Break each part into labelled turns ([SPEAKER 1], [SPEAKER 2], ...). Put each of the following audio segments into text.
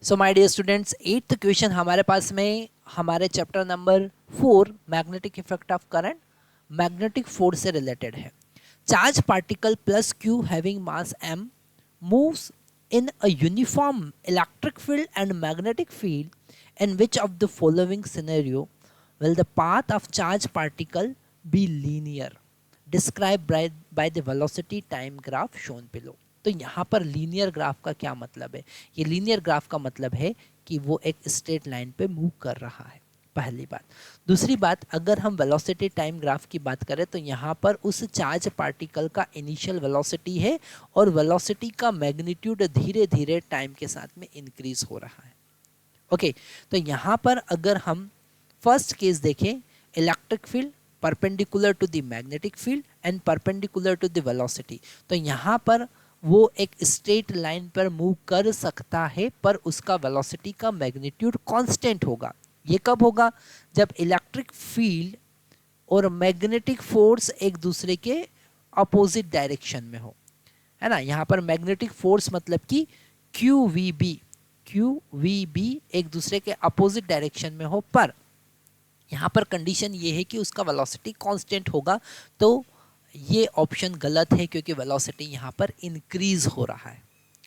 [SPEAKER 1] So my dear students, 8th question हमारे पास में हमारे chapter number 4 magnetic effect of current magnetic force से रिलेटेड है। Charge particle plus Q having mass m moves in a uniform electric field and magnetic field in which of the following scenario will the path of charge particle be linear described by the velocity time graph shown below। तो यहाँ पर linear graph का क्या मतलब है? ये linear graph का मतलब है कि वो एक स्ट्रेट लाइन पे मूव कर रहा है, पहली बात। दूसरी बात, अगर हम वेलोसिटी टाइम ग्राफ की बात करें तो यहाँ पर उस चार्ज पार्टिकल का इनिशियल वेलोसिटी है और वेलोसिटी का मैग्नीट्यूड धीरे धीरे टाइम के साथ में इंक्रीज हो रहा है। ओके, तो यहाँ पर अगर हम फर्स्ट केस देखें, electric field perpendicular to the magnetic field and perpendicular to the velocity, तो यहाँ पर वो एक स्ट्रेट लाइन पर मूव कर सकता है पर उसका वेलोसिटी का मैग्नीट्यूड कांस्टेंट होगा। ये कब होगा? जब इलेक्ट्रिक फील्ड और मैग्नेटिक फोर्स एक दूसरे के अपोजिट डायरेक्शन में हो, है ना। यहाँ पर मैग्नेटिक फोर्स मतलब कि QVB एक दूसरे के अपोजिट डायरेक्शन में हो, पर यहाँ पर कंडीशन ये है कि उसका वेलोसिटी कांस्टेंट होगा। तो ये ऑप्शन गलत है क्योंकि वेलोसिटी यहाँ पर इंक्रीज हो रहा है।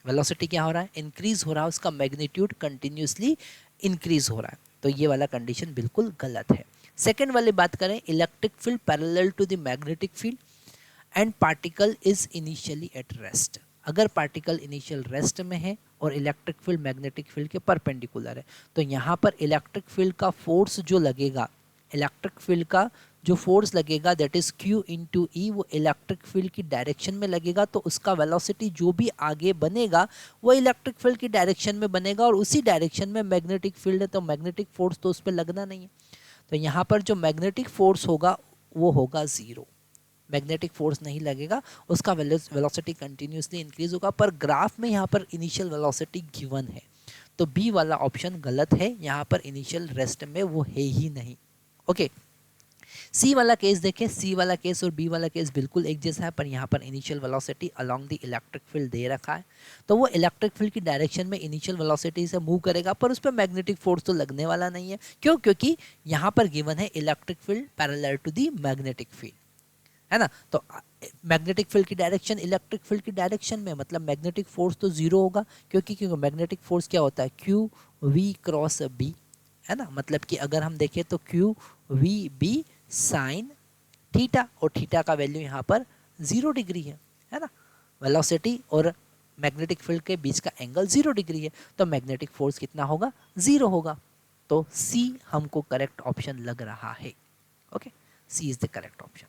[SPEAKER 1] वेलोसिटी क्या हो रहा है? इंक्रीज हो रहा है, उसका मैग्नीट्यूड कंटिन्यूसली इंक्रीज हो रहा है। तो ये वाला कंडीशन बिल्कुल गलत है। सेकेंड वाली बात करें, electric field parallel to the magnetic field and particle is initially at rest. अगर पार्टिकल इनिशियल रेस्ट में है और इलेक्ट्रिक फील्ड मैग्नेटिक फील्ड के परपेंडिकुलर है, तो यहाँ पर इलेक्ट्रिक फील्ड का फोर्स जो लगेगा, इलेक्ट्रिक फील्ड का जो फोर्स लगेगा दैट इज Q इंटू ई, वो इलेक्ट्रिक फील्ड की डायरेक्शन में लगेगा। तो उसका वेलोसिटी जो भी आगे बनेगा वो इलेक्ट्रिक फील्ड की डायरेक्शन में बनेगा और उसी डायरेक्शन में मैग्नेटिक फील्ड है, तो मैग्नेटिक फोर्स तो उस पर लगना नहीं है। तो यहाँ पर जो मैग्नेटिक फोर्स होगा वो होगा ज़ीरो, मैग्नेटिक फोर्स नहीं लगेगा, उसका वेलोसिटी कंटिन्यूसली इंक्रीज होगा। पर ग्राफ में यहाँ पर इनिशियल वेलोसिटी गिवन है, तो बी वाला ऑप्शन गलत है। यहाँ पर इनिशियल रेस्ट में वो है ही नहीं। ओके, सी वाला केस देखें। सी वाला केस और बी वाला केस बिल्कुल एक जैसा है, पर यहाँ पर initial velocity along the electric field दे रखा है, तो वो इलेक्ट्रिक फील्ड की डायरेक्शन में इनिशियल वेलोसिटी से मूव करेगा, पर उस पर मैग्नेटिक फोर्स तो लगने वाला नहीं है। क्यों? क्योंकि यहाँ पर गिवन है electric field parallel to the magnetic field, है ना। तो मैग्नेटिक फील्ड की डायरेक्शन इलेक्ट्रिक फील्ड की डायरेक्शन में, मतलब मैग्नेटिक फोर्स तो जीरो होगा, क्योंकि मैग्नेटिक फोर्स क्या होता है? QV क्रॉस B, है ना। मतलब कि अगर हम देखें तो QVB साइन थीटा, और थीटा का वैल्यू यहाँ पर 0 डिग्री है ना। वेलोसिटी और मैग्नेटिक फील्ड के बीच का एंगल 0 डिग्री है, तो मैग्नेटिक फोर्स कितना होगा? 0 होगा। तो सी हमको करेक्ट ऑप्शन लग रहा है। Okay, C is the correct option.